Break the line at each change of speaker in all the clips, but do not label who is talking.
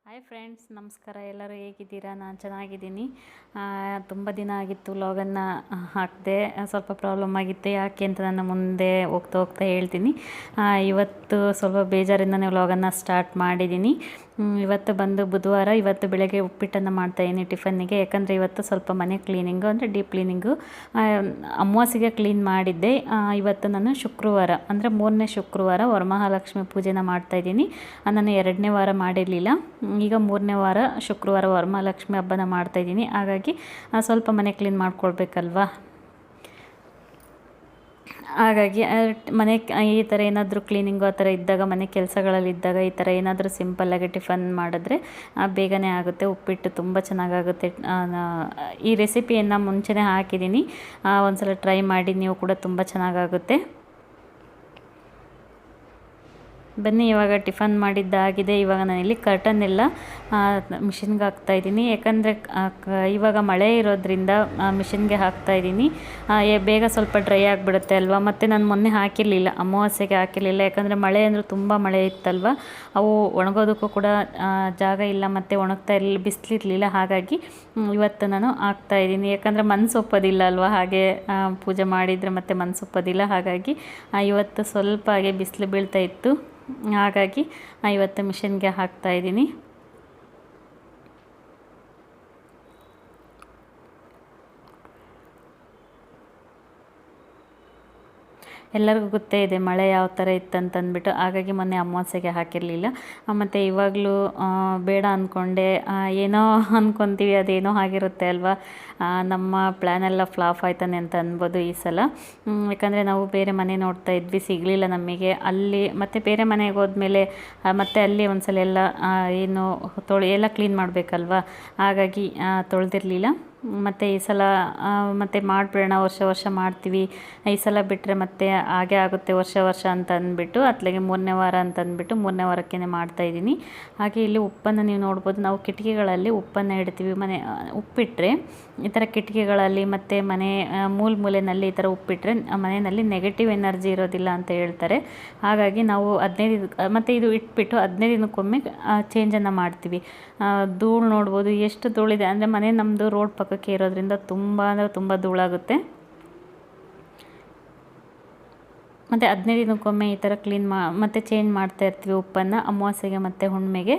Hi friends, ನಮಸ್ಕಾರ. ಎಲ್ಲರೂ ಹೇಗಿದ್ದೀರಾ? ನಾನು ಚೆನ್ನಾಗಿದ್ದೀನಿ. ತುಂಬ ದಿನ ಆಗಿತ್ತು ವ್ಲಾಗನ್ನು ಹಾಕಿದೆ. ಸ್ವಲ್ಪ ಪ್ರಾಬ್ಲಮ್ ಆಗಿತ್ತು. ಯಾಕೆ ಅಂತ ನಾನು ಮುಂದೆ ಹೋಗ್ತಾ ಹೇಳ್ತೀನಿ. ಇವತ್ತು ಸ್ವಲ್ಪ ಬೇಜಾರಿಂದನೇ ವ್ಲಾಗನ್ನು ಸ್ಟಾರ್ಟ್ ಮಾಡಿದ್ದೀನಿ. ಇವತ್ತು ಬಂದು ಬುಧವಾರ. ಇವತ್ತು ಬೆಳಗ್ಗೆ ಉಪ್ಪಿಟ್ಟನ್ನು ಮಾಡ್ತಾಯಿದ್ದೀನಿ ಟಿಫನ್ನಿಗೆ. ಯಾಕಂದರೆ ಇವತ್ತು ಸ್ವಲ್ಪ ಮನೆ ಕ್ಲೀನಿಂಗು, ಅಂದರೆ ಡೀಪ್ ಕ್ಲೀನಿಂಗು. ಅಮಾವಾಸ್ಯೆಗೆ ಕ್ಲೀನ್ ಮಾಡಿದ್ದೆ. ಇವತ್ತು ನಾನು ಶುಕ್ರವಾರ, ಅಂದರೆ 3ನೇ ಶುಕ್ರವಾರ ವರಮಹಾಲಕ್ಷ್ಮಿ ಪೂಜೆನ ಮಾಡ್ತಾಯಿದ್ದೀನಿ. ನಾನು 2ನೇ ವಾರ ಮಾಡಿರಲಿಲ್ಲ. ಈಗ 3ನೇ ವಾರ ಶುಕ್ರವಾರ ವರಮಹಾಲಕ್ಷ್ಮಿ ಹಬ್ಬನ ಮಾಡ್ತಾಯಿದ್ದೀನಿ. ಹಾಗಾಗಿ ಸ್ವಲ್ಪ ಮನೆ ಕ್ಲೀನ್ ಮಾಡ್ಕೊಳ್ಬೇಕಲ್ವಾ. ಹಾಗಾಗಿ ಮನೆ ಈ ಥರ ಏನಾದರೂ ಕ್ಲೀನಿಂಗು ಆ ಥರ ಇದ್ದಾಗ, ಮನೆ ಕೆಲಸಗಳಲ್ಲಿದ್ದಾಗ ಈ ಥರ ಏನಾದರೂ ಸಿಂಪಲ್ಲಾಗಿ ಟಿಫನ್ ಮಾಡಿದ್ರೆ ಬೇಗನೆ ಆಗುತ್ತೆ. ಉಪ್ಪಿಟ್ಟು ತುಂಬ ಚೆನ್ನಾಗಾಗುತ್ತೆ. ಈ ರೆಸಿಪಿಯನ್ನು ಮುಂಚೆನೇ ಹಾಕಿದ್ದೀನಿ, ಒಂದ್ಸಲ ಟ್ರೈ ಮಾಡಿ, ನೀವು ಕೂಡ ತುಂಬ ಚೆನ್ನಾಗಾಗುತ್ತೆ. ಬನ್ನಿ, ಇವಾಗ ಟಿಫನ್ ಮಾಡಿದ್ದಾಗಿದೆ. ಇವಾಗ ನಾನಿಲ್ಲಿ ಕರ್ಟನ್ ಎಲ್ಲ ಮಿಷಿನ್ಗೆ ಹಾಕ್ತಾಯಿದ್ದೀನಿ. ಯಾಕಂದರೆ ಇವಾಗ ಮಳೆ ಇರೋದ್ರಿಂದ ಮಿಷಿನ್ಗೆ ಹಾಕ್ತಾಯಿದ್ದೀನಿ. ಬೇಗ ಸ್ವಲ್ಪ ಡ್ರೈ ಆಗಿಬಿಡುತ್ತೆ ಅಲ್ವಾ. ಮತ್ತು ನಾನು ಮೊನ್ನೆ ಹಾಕಿರಲಿಲ್ಲ, ಅಮಾವಾಸ್ಯೆಗೆ ಹಾಕಿರಲಿಲ್ಲ. ಯಾಕಂದರೆ ಮಳೆ ಅಂದರೆ ತುಂಬ ಮಳೆ ಇತ್ತಲ್ವ, ಅವು ಒಣಗೋದಕ್ಕೂ ಕೂಡ ಜಾಗ ಇಲ್ಲ, ಮತ್ತು ಒಣಗ್ತಾ ಇರಲಿಲ್ಲ, ಬಿಸಿಲಿರಲಿಲ್ಲ. ಹಾಗಾಗಿ ಇವತ್ತು ನಾನು ಹಾಕ್ತಾಯಿದ್ದೀನಿ. ಯಾಕಂದರೆ ಮನಸ್ಸು ಒಪ್ಪೋದಿಲ್ಲ ಅಲ್ವಾ, ಹಾಗೆ ಪೂಜೆ ಮಾಡಿದರೆ ಮತ್ತೆ ಮನಸ್ಸು ಒಪ್ಪೋದಿಲ್ಲ. ಹಾಗಾಗಿ ಇವತ್ತು ಸ್ವಲ್ಪ ಹಾಗೆ ಬಿಸಿಲು ಬೀಳ್ತಾ ಇತ್ತು. ಹಾಗಾಗಿ ಇವತ್ತು ಮಿಷಿನ್ಗೆ ಹಾಕ್ತಾಯಿದ್ದೀನಿ. ಎಲ್ಲರಿಗೂ ಗೊತ್ತೇ ಇದೆ ಮಳೆ ಯಾವ ಥರ ಇತ್ತಂತಂದ್ಬಿಟ್ಟು. ಹಾಗಾಗಿ ಮೊನ್ನೆ ಅಮಾವಾಸ್ಯೆಗೆ ಹಾಕಿರಲಿಲ್ಲ. ಮತ್ತು ಇವಾಗಲೂ ಬೇಡ ಅಂದ್ಕೊಂಡೆ. ಏನೋ ಅಂದ್ಕೊತೀವಿ, ಅದೇನೋ ಆಗಿರುತ್ತೆ ಅಲ್ವಾ. ನಮ್ಮ ಪ್ಲ್ಯಾನೆಲ್ಲ ಫ್ಲಾಪ್ ಆಯ್ತಾನೆ ಅಂತ ಅನ್ಬೋದು ಈ ಸಲ. ಯಾಕಂದರೆ ನಾವು ಬೇರೆ ಮನೆ ನೋಡ್ತಾ ಇದ್ವಿ, ಸಿಗಲಿಲ್ಲ ನಮಗೆ ಅಲ್ಲಿ. ಮತ್ತು ಬೇರೆ ಮನೆಗೆ ಹೋದ್ಮೇಲೆ ಮತ್ತೆ ಅಲ್ಲಿ ಒಂದ್ಸಲ ಎಲ್ಲ ಏನು ಎಲ್ಲ ಕ್ಲೀನ್ ಮಾಡಬೇಕಲ್ವ. ಹಾಗಾಗಿ ತೊಳೆದಿರಲಿಲ್ಲ. ಮತ್ತು ಈ ಸಲ ಮತ್ತೆ ಮಾಡಿಬಿಡೋಣ, ವರ್ಷ ಮಾಡ್ತೀವಿ, ಈ ಸಲ ಬಿಟ್ಟರೆ ಮತ್ತೆ ಹಾಗೆ ಆಗುತ್ತೆ ವರ್ಷ ಅಂತ ಅಂದ್ಬಿಟ್ಟು, ಅತ್ಲಾಗೆ 3ನೇ ವಾರ ಅಂತ ಅಂದ್ಬಿಟ್ಟು 3ನೇ ವಾರಕ್ಕೇ ಮಾಡ್ತಾಯಿದ್ದೀನಿ. ಹಾಗೆ ಇಲ್ಲಿ ಉಪ್ಪನ್ನು ನೀವು ನೋಡ್ಬೋದು. ನಾವು ಕಿಟಕಿಗಳಲ್ಲಿ ಉಪ್ಪನ್ನು ಇಡ್ತೀವಿ. ಉಪ್ಪಿಟ್ಟರೆ ಈ ಥರ ಕಿಟಕಿಗಳಲ್ಲಿ ಮತ್ತು ಮನೆ ಮೂಲೆಯಲ್ಲಿ ಈ ಥರ ಉಪ್ಪಿಟ್ಟರೆ ಮನೆಯಲ್ಲಿ ನೆಗೆಟಿವ್ ಎನರ್ಜಿ ಇರೋದಿಲ್ಲ ಅಂತ ಹೇಳ್ತಾರೆ. ಹಾಗಾಗಿ ನಾವು 15 ಮತ್ತು ಇದು ಇಟ್ಬಿಟ್ಟು 15 ದಿನಕ್ಕೊಮ್ಮೆ ಚೇಂಜನ್ನು ಮಾಡ್ತೀವಿ. ಧೂಳು ನೋಡ್ಬೋದು, ಎಷ್ಟು ಧೂಳಿದೆ ಅಂದರೆ ಮನೆ ನಮ್ಮದು ರೋಡ್ ಪಕ್ಕಕ್ಕೆ ಇರೋದ್ರಿಂದ ತುಂಬ ಅಂದರೆ ತುಂಬ ಧೂಳಾಗುತ್ತೆ. ಮತ್ತು 15 ದಿನಕ್ಕೊಮ್ಮೆ ಈ ಥರ ಕ್ಲೀನ್ ಮತ್ತು ಚೇಂಜ್ ಮಾಡ್ತಾ ಇರ್ತೀವಿ ಉಪ್ಪನ್ನು, ಅಮಾವಾಸ್ಯೆಗೆ ಮತ್ತು ಹುಣ್ಣಿಮೆಗೆ.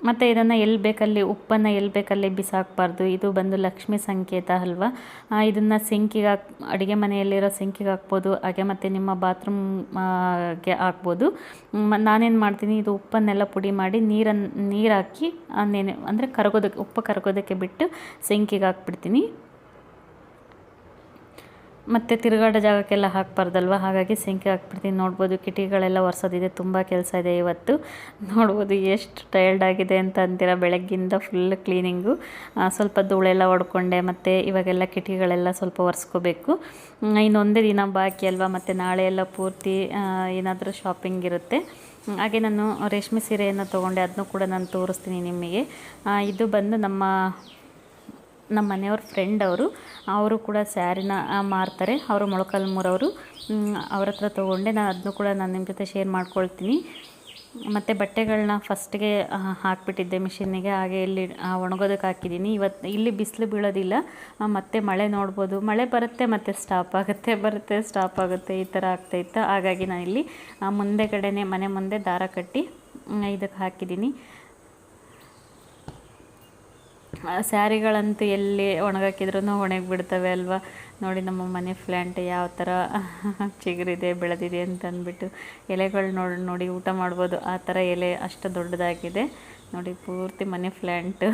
ಮತ್ತು ಇದನ್ನು ಉಪ್ಪನ್ನು ಎಲ್ಲಿ ಬೇಕಲ್ಲಿ ಬಿಸಾಕಬಾರ್ದು. ಇದು ಬಂದು ಲಕ್ಷ್ಮಿ ಸಂಕೇತ ಅಲ್ವಾ. ಇದನ್ನು ಸಿಂಕಿಗೆ ಅಡುಗೆ ಮನೆಯಲ್ಲಿರೋ ಸಿಂಕಿಗೆ ಹಾಕ್ಬೋದು, ಹಾಗೆ ಮತ್ತು ನಿಮ್ಮ ಬಾತ್ರೂಮ್ಗೆ ಹಾಕ್ಬೋದು. ನಾನೇನು ಮಾಡ್ತೀನಿ, ಇದು ಉಪ್ಪನ್ನೆಲ್ಲ ಪುಡಿ ಮಾಡಿ ನೀರು ಹಾಕಿ ಅಂದರೆ ಉಪ್ಪು ಕರಗೋದಕ್ಕೆ ಬಿಟ್ಟು ಸಿಂಕಿಗೆ ಹಾಕ್ಬಿಡ್ತೀನಿ. ಮತ್ತು ತಿರುಗಾಡೋ ಜಾಗಕ್ಕೆಲ್ಲ ಹಾಕಬಾರ್ದಲ್ವ, ಹಾಗಾಗಿ ಸಿಂಕಿಗೆ ಹಾಕ್ಬಿಡ್ತೀನಿ. ನೋಡ್ಬೋದು ಕಿಟಕಿಗಳೆಲ್ಲ ಒರೆಸೋದಿದೆ, ತುಂಬ ಕೆಲಸ ಇದೆ ಇವತ್ತು. ನೋಡ್ಬೋದು ಎಷ್ಟು ಟಯರ್ಡ್ ಆಗಿದೆ ಅಂತ ಅಂತೀರ. ಬೆಳಗ್ಗಿಂದ ಫುಲ್ ಕ್ಲೀನಿಂಗು, ಸ್ವಲ್ಪ ಧೂಳೆಲ್ಲ ಹೊಡ್ಕೊಂಡೆ. ಮತ್ತು ಇವಾಗೆಲ್ಲ ಕಿಟಕಿಗಳೆಲ್ಲ ಸ್ವಲ್ಪ ಒರೆಸ್ಕೋಬೇಕು. ಇನ್ನೊಂದೇ ದಿನ ಬಾಕಿ ಅಲ್ವಾ. ಮತ್ತು ನಾಳೆ ಎಲ್ಲ ಪೂರ್ತಿ ಏನಾದರೂ ಶಾಪಿಂಗ್ ಇರುತ್ತೆ. ಹಾಗೆ ನಾನು ರೇಷ್ಮೆ ಸೀರೆಯನ್ನು ತೊಗೊಂಡೆ, ಅದನ್ನು ಕೂಡ ನಾನು ತೋರಿಸ್ತೀನಿ ನಿಮಗೆ. ಇದು ಬಂದು ನಮ್ಮ ಮನೆಯವ್ರ ಫ್ರೆಂಡ್ ಅವರು ಕೂಡ ಸ್ಯಾರಿನ ಮಾರ್ತಾರೆ. ಅವರು ಮೊಳಕಾಲ್ಮೂರವರು. ಅವ್ರ ಹತ್ರ ತೊಗೊಂಡೆ. ಅದನ್ನು ಕೂಡ ನಾನು ನಿಮ್ಮ ಜೊತೆ ಶೇರ್ ಮಾಡ್ಕೊಳ್ತೀನಿ. ಮತ್ತು ಬಟ್ಟೆಗಳನ್ನ ಫಸ್ಟ್ಗೆ ಹಾಕಿಬಿಟ್ಟಿದ್ದೆ ಮಿಷಿನ್ನಿಗೆ. ಹಾಗೆ ಇಲ್ಲಿ ಒಣಗೋದಕ್ಕೆ ಹಾಕಿದ್ದೀನಿ. ಇವತ್ತು ಇಲ್ಲಿ ಬಿಸಿಲು ಬೀಳೋದಿಲ್ಲ. ಮತ್ತು ಮಳೆ ನೋಡ್ಬೋದು, ಮಳೆ ಬರುತ್ತೆ ಮತ್ತು ಸ್ಟಾಪ್ ಆಗುತ್ತೆ, ಬರುತ್ತೆ ಸ್ಟಾಪ್ ಆಗುತ್ತೆ, ಈ ಥರ ಆಗ್ತಾಯಿತ್ತು. ಹಾಗಾಗಿ ನಾನಿಲ್ಲಿ ಮನೆ ಮುಂದೆ ದಾರ ಕಟ್ಟಿ ಇದಕ್ಕೆ ಹಾಕಿದ್ದೀನಿ. ಸ್ಯಾರಿಗಳಂತೂ ಎಲ್ಲಿ ಒಣಗಾಕಿದ್ರೂ ಒಣಗಿ ಬಿಡ್ತವೆ ಅಲ್ವಾ. ನೋಡಿ ನಮ್ಮ ಮನೆ ಪ್ಲ್ಯಾಂಟ್ ಯಾವ ಥರ ಚಿಗುರಿದೆ, ಬೆಳೆದಿದೆ ಅಂತ ಅಂದ್ಬಿಟ್ಟು. ಎಲೆಗಳು ನೋಡಿ ಊಟ ಮಾಡ್ಬೋದು, ಆ ಥರ ಎಲೆ ಅಷ್ಟು ದೊಡ್ಡದಾಗಿದೆ ನೋಡಿ. ಪೂರ್ತಿ ಮನಿ ಪ್ಲ್ಯಾಂಟು.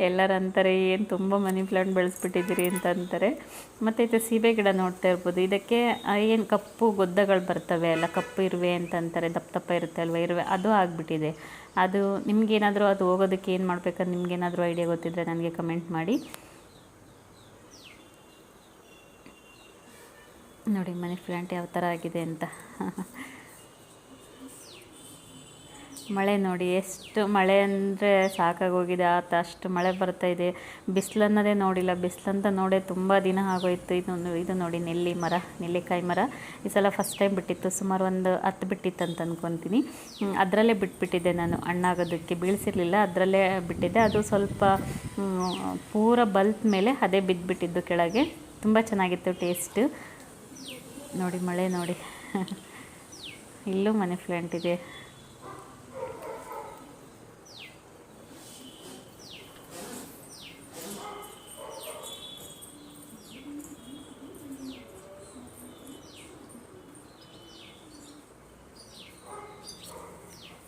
ಎಲ್ಲರೂ ಅಂತಾರೆ, ಏನು ತುಂಬ ಮನಿ ಪ್ಲ್ಯಾಂಟ್ ಬೆಳೆಸ್ಬಿಟ್ಟಿದ್ದೀರಿ ಅಂತ ಅಂತಾರೆ. ಮತ್ತು ಇದು ಸೀಬೆ ಗಿಡ ನೋಡ್ತಾ ಇರ್ಬೋದು. ಇದಕ್ಕೆ ಏನು ಕಪ್ಪು ಗೊದ್ದಗಳು ಬರ್ತವೆ ಅಲ್ಲ, ಕಪ್ಪು ಇರುವೆ ಅಂತ ಅಂತಾರೆ, ದಪ್ಪ ಇರುತ್ತೆ ಅಲ್ವ ಇರುವೆ, ಅದು ಆಗಿಬಿಟ್ಟಿದೆ. ಅದು ನಿಮಗೇನಾದರೂ ಅದು ಹೋಗೋದಕ್ಕೆ ಏನು ಮಾಡಬೇಕಂತ ನಿಮಗೇನಾದರೂ ಐಡಿಯಾ ಗೊತ್ತಿದ್ದರೆ ನನಗೆ ಕಮೆಂಟ್ ಮಾಡಿ. ನೋಡಿ ಮನಿ ಪ್ಲ್ಯಾಂಟ್ ಯಾವ ಥರ ಆಗಿದೆ ಅಂತ. ಮಳೆ ನೋಡಿ, ಎಷ್ಟು ಮಳೆ ಅಂದರೆ ಸಾಕಾಗೋಗಿದೆ. ಅಷ್ಟು ಮಳೆ ಬರ್ತಾಯಿದೆ. ಬಿಸಿಲನ್ನೋದೇ ನೋಡಿಲ್ಲ. ಬಿಸಿಲಂತ ನೋಡೇ ತುಂಬ ದಿನ ಆಗೋಯ್ತು. ಇದು ನೋಡಿ ನೆಲ್ಲಿಕಾಯಿ ಮರ ಈ ಸಲ ಫಸ್ಟ್ ಟೈಮ್ ಬಿಟ್ಟಿತ್ತು. ಸುಮಾರು ಒಂದು 10 ಬಿಟ್ಟಿತ್ತು ಅಂತ ಅಂದ್ಕೊತೀನಿ. ಅದರಲ್ಲೇ ಬಿಟ್ಬಿಟ್ಟಿದ್ದೆ ನಾನು, ಹಣ್ಣಾಗೋದಕ್ಕೆ ಬೀಳಿಸಿರಲಿಲ್ಲ. ಅದರಲ್ಲೇ ಬಿಟ್ಟಿದ್ದೆ. ಅದು ಸ್ವಲ್ಪ ಪೂರ ಬಲ್ತ ಮೇಲೆ ಅದೇ ಬಿದ್ದುಬಿಟ್ಟಿದ್ದು ಕೆಳಗೆ. ತುಂಬ ಚೆನ್ನಾಗಿತ್ತು ಟೇಸ್ಟು. ನೋಡಿ ಮಳೆ ನೋಡಿ. ಇಲ್ಲೂ ಮನಿ ಪ್ಲ್ಯಾಂಟ್ ಇದೆ.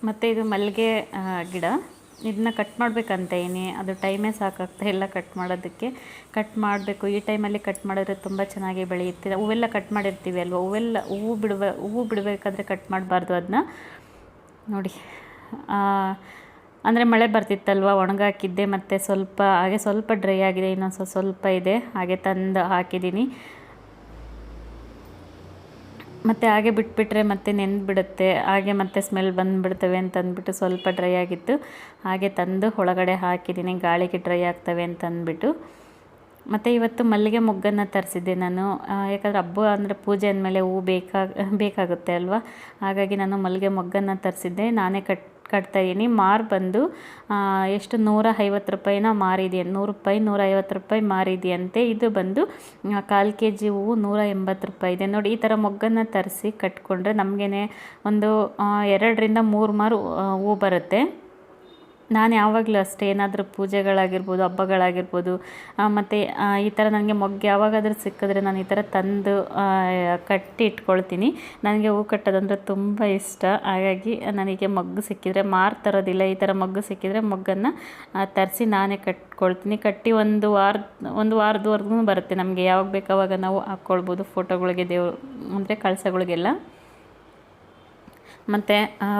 ಮತ್ತು ಇದು ಮಲ್ಲಿಗೆ ಗಿಡ. ಇದನ್ನ ಕಟ್ ಮಾಡಬೇಕಂತ ಏನಿ, ಅದು ಟೈಮೇ ಸಾಕಾಗ್ತಾ ಇಲ್ಲ ಕಟ್ ಮಾಡೋದಕ್ಕೆ. ಕಟ್ ಮಾಡಬೇಕು. ಈ ಟೈಮಲ್ಲಿ ಕಟ್ ಮಾಡಿದ್ರೆ ತುಂಬ ಚೆನ್ನಾಗಿ ಬೆಳೆಯುತ್ತೆ. ಹೂವೆಲ್ಲ ಕಟ್ ಮಾಡಿರ್ತೀವಿ ಅಲ್ವ, ಹೂವು ಬಿಡಬೇಕಾದ್ರೆ ಕಟ್ ಮಾಡಬಾರ್ದು ಅದನ್ನ. ನೋಡಿ ಅಂದರೆ ಮಳೆ ಬರ್ತಿತ್ತಲ್ವ, ಒಣಗಾಕಿದ್ದೆ. ಮತ್ತು ಸ್ವಲ್ಪ ಡ್ರೈ ಆಗಿದೆ, ಇನ್ನೊಂದು ಸ್ವಲ್ಪ ಇದೆ, ಹಾಗೆ ತಂದು ಹಾಕಿದ್ದೀನಿ. ಮತ್ತು ಹಾಗೆ ಬಿಟ್ಬಿಟ್ರೆ ಮತ್ತೆ ನೆಂದುಬಿಡುತ್ತೆ, ಹಾಗೆ ಮತ್ತೆ ಸ್ಮೆಲ್ ಬಂದುಬಿಡ್ತವೆ ಅಂತ ಅಂದ್ಬಿಟ್ಟು ಸ್ವಲ್ಪ ಡ್ರೈ ಆಗಿತ್ತು, ಹಾಗೆ ತಂದು ಒಳಗಡೆ ಹಾಕಿದ್ದೀನಿ, ಗಾಳಿಗೆ ಡ್ರೈ ಆಗ್ತವೆ ಅಂತ ಅಂದ್ಬಿಟ್ಟು. ಮತ್ತು ಇವತ್ತು ಮಲ್ಲಿಗೆ ಮೊಗ್ಗನ್ನು ತರಿಸಿದ್ದೆ ನಾನು. ಯಾಕಂದರೆ ಹಬ್ಬ ಅಂದರೆ ಪೂಜೆ ಅಂದಮೇಲೆ ಹೂವು ಬೇಕಾಗುತ್ತೆ ಅಲ್ವಾ. ಹಾಗಾಗಿ ನಾನು ಮಲ್ಲಿಗೆ ಮೊಗ್ಗನ್ನು ತರಿಸಿದ್ದೆ. ನಾನೇ ಕಟ್ತಾಯಿದ್ದೀನಿ. ಮಾರು ಬಂದು ಎಷ್ಟು 150 ರೂಪಾಯಿನ ಮಾರಿದೆಯಂತೆ. 100 ರೂಪಾಯಿ 150 ರೂಪಾಯಿ ಮಾರಿದೆಯಂತೆ. ಇದು ಬಂದು 1/4 kg ಹೂವು 180 ರೂಪಾಯಿ ಇದೆ. ನೋಡಿ, ಈ ಥರ ಮೊಗ್ಗನ್ನು ತರಿಸಿ ಕಟ್ಕೊಂಡ್ರೆ ನಮಗೇನೆ ಒಂದು 2 ರಿಂದ 3 ಮಾರು ಹೂವು ಬರುತ್ತೆ. ನಾನು ಯಾವಾಗಲೂ ಅಷ್ಟೇ, ಏನಾದರೂ ಪೂಜೆಗಳಾಗಿರ್ಬೋದು, ಹಬ್ಬಗಳಾಗಿರ್ಬೋದು, ಮತ್ತು ಈ ಥರ ನನಗೆ ಮೊಗ್ಗು ಯಾವಾಗಾದರೂ ಸಿಕ್ಕಿದ್ರೆ ನಾನು ಈ ಥರ ತಂದು ಕಟ್ಟಿ ಇಟ್ಕೊಳ್ತೀನಿ. ನನಗೆ ಹೂ ಕಟ್ಟೋದಂದ್ರೆ ತುಂಬ ಇಷ್ಟ. ಹಾಗಾಗಿ ನನಗೆ ಮೊಗ್ಗು ಸಿಕ್ಕಿದರೆ ಮಾರು ತರೋದಿಲ್ಲ. ಈ ಥರ ಮೊಗ್ಗು ಸಿಕ್ಕಿದರೆ ಮೊಗ್ಗನ್ನು ತರಿಸಿ ನಾನೇ ಕಟ್ಕೊಳ್ತೀನಿ. ಕಟ್ಟಿ ಒಂದು ವಾರದವರೆಗೂ ಬರುತ್ತೆ. ನಮಗೆ ಯಾವಾಗ ಬೇಕು ಆವಾಗ ನಾವು ಹಾಕ್ಕೊಳ್ಬೋದು ಫೋಟೋಗಳಿಗೆ, ಅಂದರೆ ಕಳಸಗಳಿಗೆಲ್ಲ. ಮತ್ತು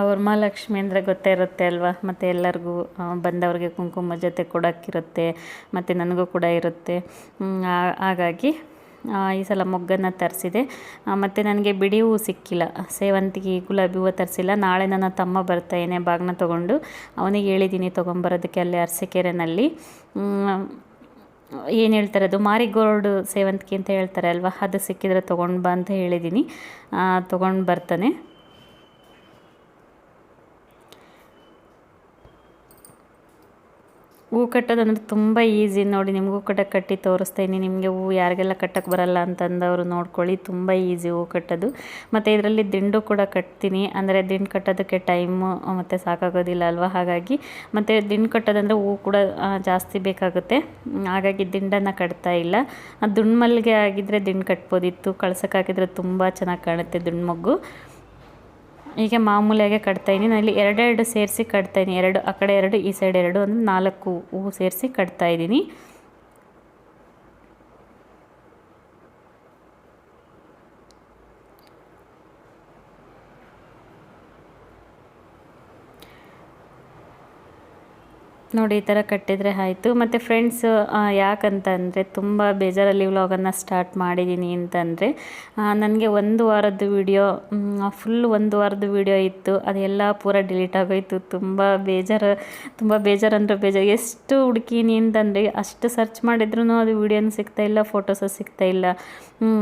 ವರಮಹಾಲಕ್ಷ್ಮಿ ಅಂದರೆ ಗೊತ್ತೇ ಇರುತ್ತೆ ಅಲ್ವಾ. ಮತ್ತು ಎಲ್ಲರಿಗೂ ಬಂದವ್ರಿಗೆ ಕುಂಕುಮ ಜೊತೆ ಕೊಡೋಕ್ಕಿರುತ್ತೆ, ಮತ್ತು ನನಗೂ ಕೂಡ ಇರುತ್ತೆ. ಹಾಗಾಗಿ ಈ ಸಲ ಮೊಗ್ಗನ್ನು ತರಿಸಿದೆ. ಮತ್ತು ನನಗೆ ಬಿಡಿ ಹೂವು ಸಿಕ್ಕಿಲ್ಲ, ಸೇವಂತಿಗೆ, ಗುಲಾಬಿ ಹೂವು ತರಿಸಿಲ್ಲ. ನಾಳೆ ನನ್ನ ತಮ್ಮ ಬರ್ತಾಯಿನೇ ಬಾಗಿನ ತೊಗೊಂಡು. ಅವನಿಗೆ ಹೇಳಿದ್ದೀನಿ ತೊಗೊಂಬರೋದಕ್ಕೆ ಅಲ್ಲಿ ಅರಸೀಕೆರೆನಲ್ಲಿ. ಏನು ಹೇಳ್ತಾರೆ ಅದು, ಮಾರಿಗೋಲ್ಡ್ ಸೇವಂತಿಗೆ ಅಂತ ಹೇಳ್ತಾರೆ ಅಲ್ವಾ, ಅದು ಸಿಕ್ಕಿದರೆ ತೊಗೊಂಡು ಬಾ ಅಂತ ಹೇಳಿದ್ದೀನಿ. ತೊಗೊಂಡು ಬರ್ತಾನೆ. ಹೂ ಕಟ್ಟೋದಂದ್ರೆ ತುಂಬ ಈಸಿ. ನೋಡಿ, ನಿಮಗೂ ಕೂಡ ಕಟ್ಟಿ ತೋರಿಸ್ತೀನಿ. ನಿಮಗೆ ಹೂ ಯಾರಿಗೆಲ್ಲ ಕಟ್ಟಕ್ಕೆ ಬರಲ್ಲ ಅಂತಂದವರು ನೋಡ್ಕೊಳ್ಳಿ, ತುಂಬ ಈಸಿ ಹೂ ಕಟ್ಟೋದು. ಮತ್ತು ಇದರಲ್ಲಿ ದಿಂಡು ಕೂಡ ಕಟ್ತೀನಿ. ಅಂದರೆ ದಿಂಡು ಕಟ್ಟೋದಕ್ಕೆ ಟೈಮು ಮತ್ತು ಸಾಕಾಗೋದಿಲ್ಲ ಅಲ್ವಾ. ಹಾಗಾಗಿ ಮತ್ತು ದಿಂಡು ಕಟ್ಟೋದಂದರೆ ಹೂ ಕೂಡ ಜಾಸ್ತಿ ಬೇಕಾಗುತ್ತೆ. ಹಾಗಾಗಿ ದಿಂಡನ್ನು ಕಟ್ತಾ ಇಲ್ಲ. ದುಂಡು ಮಲ್ಲಿಗೆ ಆಗಿದ್ದರೆ ದಿಂಡು ಕಟ್ಬೋದಿತ್ತು. ಕಳ್ಸಕ್ಕೆ ಹಾಕಿದರೆ ತುಂಬ ಚೆನ್ನಾಗಿ ಕಾಣುತ್ತೆ ದುಂಡು ಮೊಗ್ಗು. ಹೀಗೆ ಮಾಮೂಲಿಯಾಗೆ ಕಟ್ತಾಯಿದ್ದೀನಿ. ನಾನು ಇಲ್ಲಿ 2 ಸೇರಿಸಿ ಕಟ್ತಾಯಿದ್ದೀನಿ. 2 ಆ ಕಡೆ 2 ಈ ಸೈಡ್ 2 ಅಂದರೆ 4 ಹೂವು ಸೇರಿಸಿ ಕಟ್ತಾಯಿದ್ದೀನಿ. ನೋಡಿ, ಈ ಥರ ಕಟ್ಟಿದರೆ ಆಯಿತು. ಮತ್ತು ಫ್ರೆಂಡ್ಸ್, ಯಾಕಂತ ಅಂದರೆ ತುಂಬ ಬೇಜಾರಲ್ಲಿ ವ್ಲಾಗನ್ನು ಸ್ಟಾರ್ಟ್ ಮಾಡಿದ್ದೀನಿ ಅಂತಂದರೆ, ನನಗೆ 1 ವಾರದ್ದು ವಿಡಿಯೋ, ಫುಲ್ 1 ವಾರದ ವಿಡಿಯೋ ಇತ್ತು. ಅದೆಲ್ಲ ಪೂರ ಡಿಲೀಟ್ ಆಗೋಯಿತು. ತುಂಬ ಬೇಜಾರು ಅಂದರೆ ಬೇಜಾರು. ಎಷ್ಟು ಹುಡುಕೀನಿ ಅಂತಂದರೆ, ಅಷ್ಟು ಸರ್ಚ್ ಮಾಡಿದ್ರೂ ಅದು ವಿಡಿಯೋನೂ ಸಿಗ್ತಾಯಿಲ್ಲ, ಫೋಟೋಸು ಸಿಗ್ತಾಯಿಲ್ಲ.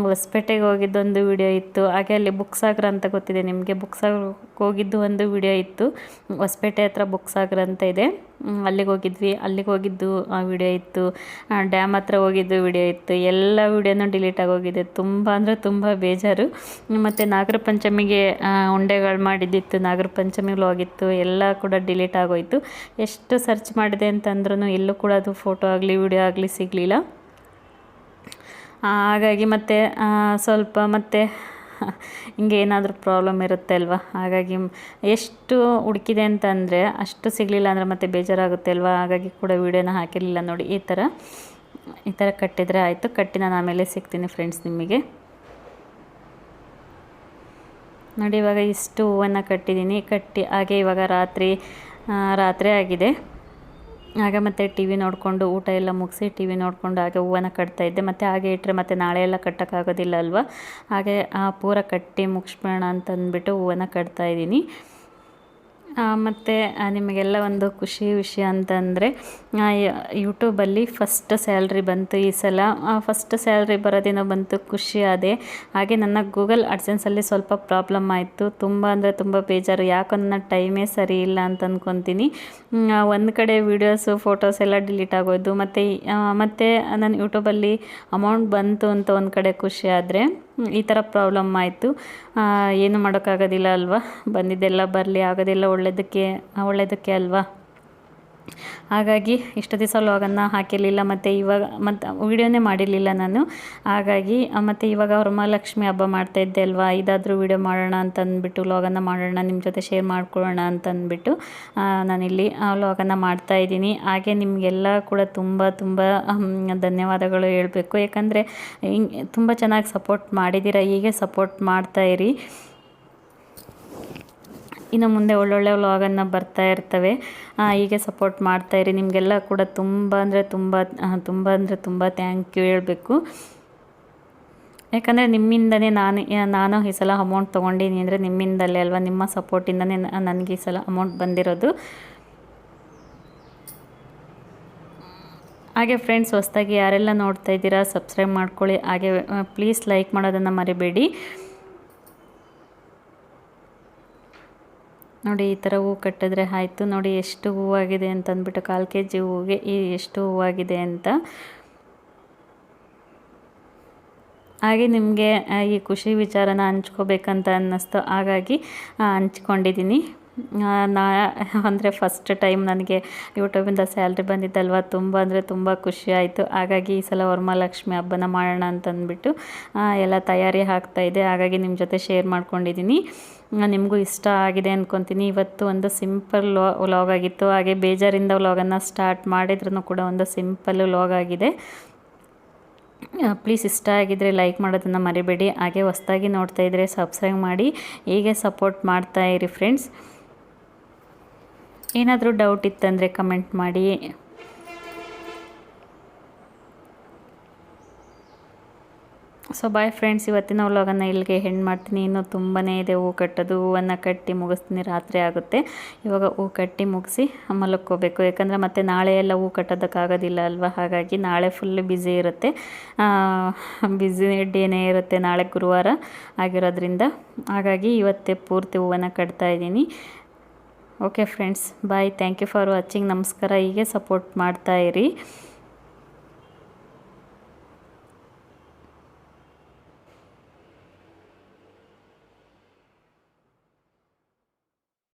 ಹೊಸಪೇಟೆಗೆ ಹೋಗಿದ್ದೊಂದು ವಿಡಿಯೋ ಇತ್ತು. ಹಾಗೆ ಅಲ್ಲಿ ಬುಕ್ ಸಾಗರ ಅಂತ ಗೊತ್ತಿದೆ ನಿಮಗೆ, ಬುಕ್ ಸಾಗರಕ್ಕೆ ಹೋಗಿದ್ದು ಒಂದು ವಿಡಿಯೋ ಇತ್ತು. ಹೊಸಪೇಟೆ ಹತ್ರ ಬುಕ್ ಸಾಗರ ಅಂತ ಇದೆ, ಅಲ್ಲಿಗೆ ಹೋಗಿದ್ದು ವಿಡಿಯೋ ಇತ್ತು. ಡ್ಯಾಮ್ ಹತ್ರ ಹೋಗಿದ್ದು ವಿಡಿಯೋ ಇತ್ತು. ಎಲ್ಲ ವಿಡಿಯೋನೂ ಡಿಲೀಟ್ ಆಗೋಗಿದೆ. ತುಂಬ ಅಂದರೆ ತುಂಬ ಬೇಜಾರು. ಮತ್ತು ನಾಗರ ಪಂಚಮಿಗೆ ಉಂಡೆಗಳು ಮಾಡಿದ್ದಿತ್ತು, ನಾಗರ ಪಂಚಮಿ ವ್ಲಾಗಿತ್ತು, ಎಲ್ಲ ಕೂಡ ಡಿಲೀಟ್ ಆಗೋಯಿತು. ಎಷ್ಟು ಸರ್ಚ್ ಮಾಡಿದೆ ಅಂತಂದ್ರೂ ಎಲ್ಲೂ ಕೂಡ ಅದು ಫೋಟೋ ಆಗಲಿ ವಿಡಿಯೋ ಆಗಲಿ ಸಿಗಲಿಲ್ಲ. ಹಾಗಾಗಿ ಮತ್ತೆ ಸ್ವಲ್ಪ ಮತ್ತೆ ಹಿಂಗೆ ಏನಾದರೂ ಪ್ರಾಬ್ಲಮ್ ಇರುತ್ತೆ ಅಲ್ವಾ. ಹಾಗಾಗಿ ಎಷ್ಟು ಹುಡುಕಿದೆ ಅಂತಂದರೆ ಅಷ್ಟು ಸಿಗಲಿಲ್ಲ ಅಂದರೆ ಮತ್ತೆ ಬೇಜಾರಾಗುತ್ತೆ ಅಲ್ವಾ. ಹಾಗಾಗಿ ಕೂಡ ವೀಡಿಯೋನ ಹಾಕಿರಲಿಲ್ಲ. ನೋಡಿ, ಈ ಥರ ಕಟ್ಟಿದರೆ ಆಯಿತು. ಕಟ್ಟಿ ನಾನು ಆಮೇಲೆ ಸಿಗ್ತೀನಿ ಫ್ರೆಂಡ್ಸ್ ನಿಮಗೆ. ನೋಡಿ, ಇವಾಗ ಇಷ್ಟು ಹೂವನ್ನು ಕಟ್ಟಿದ್ದೀನಿ. ಹಾಗೆ ಇವಾಗ ರಾತ್ರಿ ಆಗಿದೆ. ಆಗ ಮತ್ತೆ ಟಿ ವಿ ನೋಡಿಕೊಂಡು, ಊಟ ಎಲ್ಲ ಮುಗಿಸಿ ಟಿ ವಿ ನೋಡಿಕೊಂಡು ಹಾಗೆ ಹೂವನ್ನು ಕಟ್ತಾಯಿದ್ದೆ. ಮತ್ತು ಹಾಗೆ ಇಟ್ಟರೆ ಮತ್ತು ನಾಳೆ ಎಲ್ಲ ಕಟ್ಟೋಕ್ಕಾಗೋದಿಲ್ಲ ಅಲ್ವಾ. ಹಾಗೆ ಪೂರ ಕಟ್ಟಿ ಮುಗಿಸ್ಬೇಡ ಅಂತಂದ್ಬಿಟ್ಟು ಹೂವನ್ನು ಕಟ್ತಾಯಿದ್ದೀನಿ. ಮತ್ತು ನಿಮಗೆಲ್ಲ ಒಂದು ಖುಷಿ ವಿಷಯ ಅಂತಂದರೆ ಯೂಟ್ಯೂಬಲ್ಲಿ ಫಸ್ಟ್ ಸ್ಯಾಲ್ರಿ ಬಂತು ಈ ಸಲ. ಫಸ್ಟ್ ಸ್ಯಾಲ್ರಿ ಬರೋದೇನೋ ಬಂತು, ಖುಷಿ ಅದೇ. ಹಾಗೆ ನನ್ನ ಗೂಗಲ್ ಅಡ್ಸೆನ್ಸಲ್ಲಿ ಸ್ವಲ್ಪ ಪ್ರಾಬ್ಲಮ್ ಆಯಿತು. ತುಂಬ ಅಂದರೆ ತುಂಬ ಬೇಜಾರು, ಯಾಕೋ ನನ್ನ ಟೈಮೇ ಸರಿ ಇಲ್ಲ ಅಂತ ಅಂದ್ಕೊತೀನಿ. ಒಂದು ಕಡೆ ವೀಡಿಯೋಸು ಫೋಟೋಸ್ ಎಲ್ಲ ಡಿಲೀಟ್ ಆಗೋದು, ಮತ್ತು ನನ್ನ ಯೂಟ್ಯೂಬಲ್ಲಿ ಅಮೌಂಟ್ ಬಂತು ಅಂತ ಒಂದು ಕಡೆ ಖುಷಿ ಆದರೆ ಈ ಥರ ಪ್ರಾಬ್ಲಮ್ ಆಯಿತು. ಏನು ಮಾಡೋಕ್ಕಾಗೋದಿಲ್ಲ ಅಲ್ವಾ, ಬಂದಿದ್ದೆಲ್ಲ ಬರಲಿ, ಆಗೋದೆಲ್ಲ ಒಳ್ಳೆಯದಕ್ಕೆ ಅಲ್ವಾ. ಹಾಗಾಗಿ ಇಷ್ಟು ದಿವಸ ವ್ಲಾಗನ್ನು ಹಾಕಿರಲಿಲ್ಲ, ಮತ್ತು ಇವಾಗ ವೀಡಿಯೋನೇ ಮಾಡಿರಲಿಲ್ಲ ನಾನು. ಹಾಗಾಗಿ ಮತ್ತು ಇವಾಗ ವರಮಹಾಲಕ್ಷ್ಮಿ ಹಬ್ಬ ಮಾಡ್ತಾಯಿದ್ದೆ ಅಲ್ವಾ, ಇದಾದರೂ ವೀಡಿಯೋ ಮಾಡೋಣ ಅಂತಂದ್ಬಿಟ್ಟು, ವ್ಲಾಗನ್ನು ಮಾಡೋಣ, ನಿಮ್ಮ ಜೊತೆ ಶೇರ್ ಮಾಡ್ಕೊಳ್ಳೋಣ ಅಂತಂದ್ಬಿಟ್ಟು ನಾನಿಲ್ಲಿ ವ್ಲಾಗನ್ನು ಮಾಡ್ತಾಯಿದ್ದೀನಿ. ಹಾಗೆ ನಿಮಗೆಲ್ಲ ಕೂಡ ತುಂಬ ತುಂಬ ಧನ್ಯವಾದಗಳು ಹೇಳಬೇಕು. ಯಾಕಂದರೆ ತುಂಬ ಚೆನ್ನಾಗಿ ಸಪೋರ್ಟ್ ಮಾಡಿದ್ದೀರಾ, ಹೀಗೆ ಸಪೋರ್ಟ್ ಮಾಡ್ತಾಯಿರಿ. ಇನ್ನು ಮುಂದೆ ಒಳ್ಳೊಳ್ಳೆ ವ್ಲಾಗನ್ನು ಬರ್ತಾ ಇರ್ತವೆ, ಹೀಗೆ ಸಪೋರ್ಟ್ ಮಾಡ್ತಾಯಿರಿ. ನಿಮಗೆಲ್ಲ ಕೂಡ ತುಂಬ ಅಂದರೆ ತುಂಬ ಥ್ಯಾಂಕ್ ಯು ಹೇಳಬೇಕು. ಯಾಕಂದರೆ ನಿಮ್ಮಿಂದನೇ ನಾನು ಈ ಸಲ ಅಮೌಂಟ್ ತೊಗೊಂಡಿನಿ ಅಂದರೆ ನಿಮ್ಮಿಂದಲೇ ಅಲ್ವಾ, ನಿಮ್ಮ ಸಪೋರ್ಟಿಂದನೇ ನನಗೆ ಈ ಸಲ ಅಮೌಂಟ್ ಬಂದಿರೋದು. ಹಾಗೆ ಫ್ರೆಂಡ್ಸ್, ಹೊಸದಾಗಿ ಯಾರೆಲ್ಲ ನೋಡ್ತಾ ಇದ್ದೀರಾ ಸಬ್ಸ್ಕ್ರೈಬ್ ಮಾಡ್ಕೊಳ್ಳಿ. ಹಾಗೆ ಪ್ಲೀಸ್ ಲೈಕ್ ಮಾಡೋದನ್ನು ಮರಿಬೇಡಿ. ನೋಡಿ, ಈ ಥರ ಹೂವು ಕಟ್ಟಿದ್ರೆ ಆಯಿತು. ನೋಡಿ ಎಷ್ಟು ಹೂವಾಗಿದೆ ಅಂತಂದ್ಬಿಟ್ಟು, 1/4 kg ಹೂವಿಗೆ ಎಷ್ಟು ಹೂವಾಗಿದೆ ಅಂತ. ಹಾಗೆ ನಿಮಗೆ ಈ ಖುಷಿ ವಿಚಾರನ ಹಂಚ್ಕೋಬೇಕಂತ ಅನ್ನಿಸ್ತು, ಹಾಗಾಗಿ ಹಂಚ್ಕೊಂಡಿದ್ದೀನಿ. ಅಂದರೆ ಫಸ್ಟ್ ಟೈಮ್ ನನಗೆ ಯೂಟ್ಯೂಬಿಂದ ಸ್ಯಾಲ್ರಿ ಬಂದಿದ್ದಲ್ವ, ತುಂಬ ಅಂದರೆ ತುಂಬ ಖುಷಿ ಆಯಿತು. ಹಾಗಾಗಿ ಈ ಸಲ ವರಮಹಾಲಕ್ಷ್ಮಿ ಹಬ್ಬನ ಮಾಡೋಣ ಅಂತಂದ್ಬಿಟ್ಟು ಎಲ್ಲ ತಯಾರಿ ಆಗ್ತಾಯಿದೆ. ಹಾಗಾಗಿ ನಿಮ್ಮ ಜೊತೆ ಶೇರ್ ಮಾಡ್ಕೊಂಡಿದ್ದೀನಿ. ನಿಮಗೂ ಇಷ್ಟ ಆಗಿದೆ ಅಂದ್ಕೊತೀನಿ. ಇವತ್ತು ಒಂದು ಸಿಂಪಲ್ ವ್ಲಾಗ್ ಆಗಿತ್ತು. ಹಾಗೆ ಬೇಜಾರಿಂದ ವ್ಲಾಗನ್ನು ಸ್ಟಾರ್ಟ್ ಮಾಡಿದ್ರೂ ಕೂಡ ಒಂದು ಸಿಂಪಲ್ ವ್ಲಾಗ್ ಆಗಿದೆ. ಪ್ಲೀಸ್ ಇಷ್ಟ ಆಗಿದ್ದರೆ ಲೈಕ್ ಮಾಡೋದನ್ನು ಮರಿಬೇಡಿ. ಹಾಗೆ ಹೊಸದಾಗಿ ನೋಡ್ತಾ ಇದ್ದರೆ ಸಬ್ಸ್ಕ್ರೈಬ್ ಮಾಡಿ, ಹೀಗೆ ಸಪೋರ್ಟ್ ಮಾಡ್ತಾಯಿರಿ ಫ್ರೆಂಡ್ಸ್. ಏನಾದರೂ ಡೌಟ್ ಇತ್ತಂದರೆ ಕಮೆಂಟ್ ಮಾಡಿ. ಸೊ ಬಾಯ್ ಫ್ರೆಂಡ್ಸ್, ಇವತ್ತಿನ ವ್ಲಾಗನ್ನು ಇಲ್ಲಿಗೆ ಹೆಣ್ಣು ಮಾಡ್ತೀನಿ. ಇನ್ನೂ ತುಂಬಾ ಇದೆ ಹೂ ಕಟ್ಟೋದು. ಹೂವನ್ನು ಕಟ್ಟಿ ಮುಗಿಸ್ತೀನಿ, ರಾತ್ರಿ ಆಗುತ್ತೆ. ಇವಾಗ ಹೂ ಕಟ್ಟಿ ಮುಗಿಸಿ ಮಲಕ್ಕೋಬೇಕು. ಯಾಕಂದರೆ ಮತ್ತೆ ನಾಳೆ ಎಲ್ಲ ಹೂ ಕಟ್ಟೋದಕ್ಕಾಗೋದಿಲ್ಲ ಅಲ್ವಾ. ಹಾಗಾಗಿ ನಾಳೆ ಫುಲ್ ಬ್ಯುಸಿ ಇರುತ್ತೆ, ಬ್ಯುಸಿ ಡೇನೇ ಇರುತ್ತೆ ನಾಳೆ ಗುರುವಾರ ಆಗಿರೋದ್ರಿಂದ. ಹಾಗಾಗಿ ಇವತ್ತೇ ಪೂರ್ತಿ ಹೂವನ್ನು ಕಟ್ತಾಯಿದ್ದೀನಿ. Okay friends, bye. Thank you for watching. ನಮಸ್ಕಾರ. ಹೀಗೆ ಸಪೋರ್ಟ್ ಮಾಡ್ತಾಯಿರಿ.